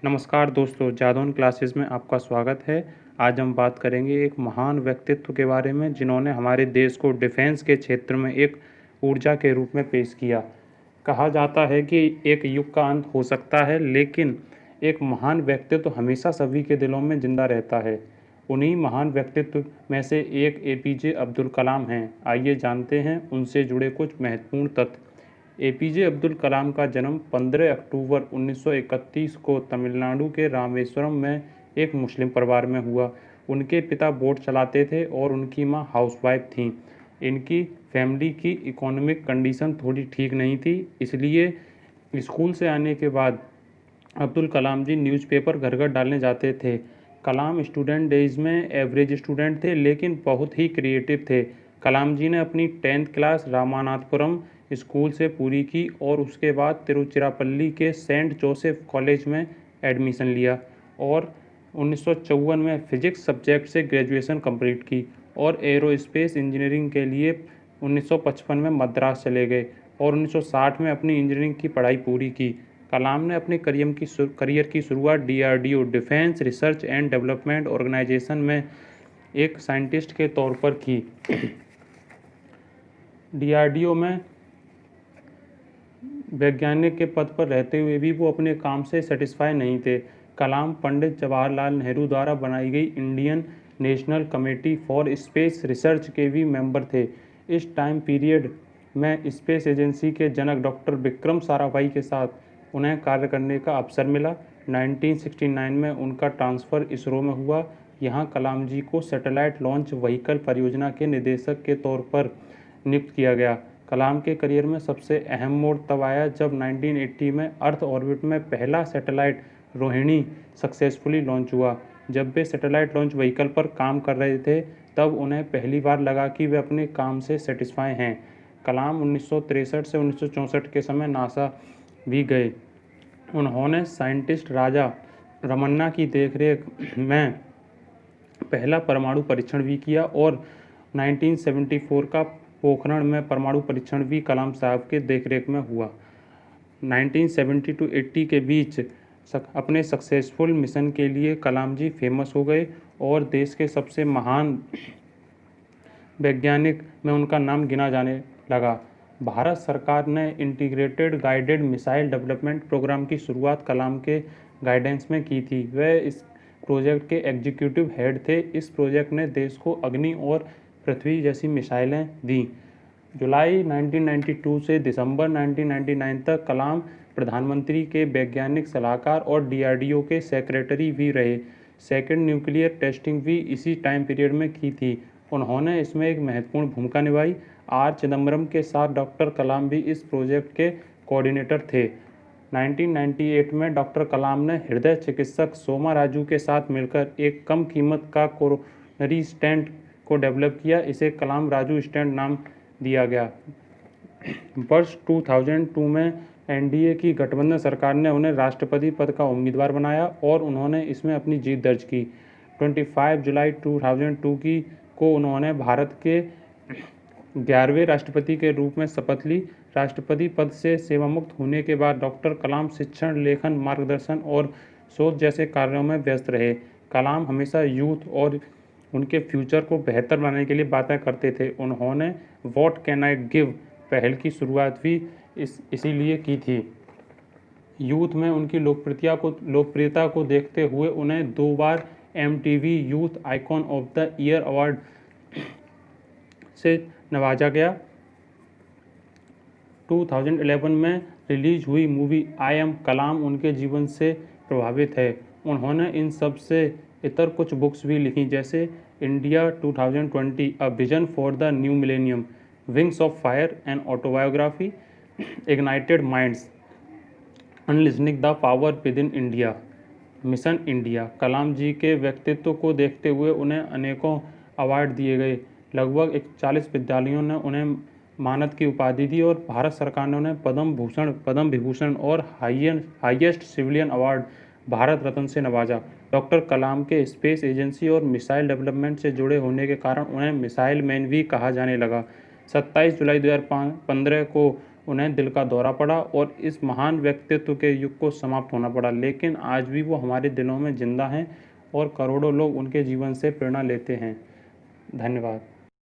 नमस्कार दोस्तों, जादौन क्लासेस में आपका स्वागत है। आज हम बात करेंगे एक महान व्यक्तित्व के बारे में जिन्होंने हमारे देश को डिफेंस के क्षेत्र में एक ऊर्जा के रूप में पेश किया। कहा जाता है कि एक युग का अंत हो सकता है, लेकिन एक महान व्यक्तित्व हमेशा सभी के दिलों में जिंदा रहता है। उन्हीं महान व्यक्तित्व में से एक एपीजे अब्दुल कलाम हैं। आइए जानते हैं उनसे जुड़े कुछ महत्वपूर्ण तथ्य। एपीजे अब्दुल कलाम का जन्म 15 अक्टूबर 1931 को तमिलनाडु के रामेश्वरम में एक मुस्लिम परिवार में हुआ। उनके पिता बोट चलाते थे और उनकी मां हाउसवाइफ थीं। इनकी फैमिली की इकोनॉमिक कंडीशन थोड़ी ठीक नहीं थी, इसलिए स्कूल से आने के बाद अब्दुल कलाम जी न्यूज़पेपर घर घर डालने जाते थे। कलाम स्टूडेंट डेज में एवरेज स्टूडेंट थे, लेकिन बहुत ही क्रिएटिव थे। कलाम जी ने अपनी 10th क्लास रामानाथपुरम स्कूल से पूरी की और उसके बाद तिरुचिरापल्ली के सेंट जोसेफ कॉलेज में एडमिशन लिया और 1954 में फिजिक्स सब्जेक्ट से ग्रेजुएशन कंप्लीट की और एरोस्पेस इंजीनियरिंग के लिए 1955 में मद्रास चले गए और 1960 में अपनी इंजीनियरिंग की पढ़ाई पूरी की। कलाम ने अपने करियर की शुरुआत DRDO defence research and development organisation में एक साइंटिस्ट के तौर पर की। डीआरडीओ में वैज्ञानिक के पद पर रहते हुए भी वो अपने काम से सेटिस्फाई नहीं थे। कलाम पंडित जवाहरलाल नेहरू द्वारा बनाई गई Indian national committee for space research के भी मेंबर थे। इस टाइम पीरियड में स्पेस एजेंसी के जनक डॉक्टर विक्रम साराभाई के साथ उन्हें कार्य करने का अवसर मिला। 1969 में उनका ट्रांसफ़र इसरो में हुआ। यहाँ कलाम जी को सैटेलाइट लॉन्च व्हीकल परियोजना के निदेशक के तौर पर नियुक्त किया गया। कलाम के करियर में सबसे अहम मोड़ तब आया जब 1980 में अर्थ ऑर्बिट में पहला सैटेलाइट रोहिणी सक्सेसफुली लॉन्च हुआ। जब वे सैटेलाइट लॉन्च व्हीकल पर काम कर रहे थे, तब उन्हें पहली बार लगा कि वे अपने काम से सेटिस्फाई हैं। कलाम 1963 से 1964 के समय नासा भी गए। उन्होंने साइंटिस्ट राजा रमन्ना की देखरेख में पहला परमाणु परीक्षण भी किया और 1974 का पोखरण में परमाणु परीक्षण भी कलाम साहब के देखरेख में हुआ। 1970 टू 80 के बीच अपने सक्सेसफुल मिशन के लिए कलाम जी फेमस हो गए और देश के सबसे महान वैज्ञानिक में उनका नाम गिना जाने लगा। भारत सरकार ने integrated guided missile development programme की शुरुआत कलाम के गाइडेंस में की थी। वे इस प्रोजेक्ट के एग्जीक्यूटिव हेड थे। इस प्रोजेक्ट ने देश को अग्नि और पृथ्वी जैसी मिसाइलें दी। जुलाई 1992 से दिसंबर 1999 तक कलाम प्रधानमंत्री के वैज्ञानिक सलाहकार और डीआरडीओ के सेक्रेटरी भी रहे। सेकेंड न्यूक्लियर टेस्टिंग भी इसी टाइम पीरियड में की थी। उन्होंने इसमें एक महत्वपूर्ण भूमिका निभाई। आर चिदम्बरम के साथ डॉक्टर कलाम भी इस प्रोजेक्ट के कोऑर्डिनेटर थे। 1998 में डॉक्टर कलाम ने हृदय चिकित्सक सोमा राजू के साथ मिलकर एक कम कीमत का कोरोनरी स्टेंट को डेवलप किया। इसे कलाम राजू स्टेंट नाम दिया गया। वर्ष 2002 में एनडीए की गठबंधन सरकार ने उन्हें राष्ट्रपति पद का उम्मीदवार बनाया और उन्होंने इसमें अपनी जीत दर्ज की। 25 जुलाई 2002 को उन्होंने भारत के 11वें राष्ट्रपति के रूप में शपथ ली। राष्ट्रपति पद से सेवामुक्त होने के बाद डॉक्टर कलाम शिक्षण, लेखन, मार्गदर्शन और शोध जैसे कार्यों में व्यस्त रहे। कलाम हमेशा यूथ और उनके फ्यूचर को बेहतर बनाने के लिए बातें करते थे। उन्होंने व्हाट कैन आई गिव पहल की शुरुआत भी इसीलिए की थी। यूथ में उनकी लोकप्रियता को देखते हुए उन्हें 2 बार MTV youth icon of the year award से नवाजा गया। 2011 में रिलीज हुई मूवी आई एम कलाम उनके जीवन से प्रभावित है। उन्होंने इन सब से इतर कुछ बुक्स भी लिखी, जैसे India 2020 a vision for the new millennium, wings of fire an autobiography, ignited minds, unleashing the power within India, mission India. Kalam ji के व्यक्तित्व को देखते हुए उन्हें अनेकों अवार्ड दिए गए। लगभग 40 विद्यालयों ने उन्हें मानद की उपाधि दी और भारत सरकार ने उन्हें पद्म विभूषण और highest civilian award Bharat Ratna से नवाजा। डॉक्टर कलाम के स्पेस एजेंसी और मिसाइल डेवलपमेंट से जुड़े होने के कारण उन्हें मिसाइल मैन भी कहा जाने लगा। 27 जुलाई 2015 को उन्हें दिल का दौरा पड़ा और इस महान व्यक्तित्व के युग को समाप्त होना पड़ा, लेकिन आज भी वो हमारे दिलों में जिंदा हैं और करोड़ों लोग उनके जीवन से प्रेरणा लेते हैं। धन्यवाद।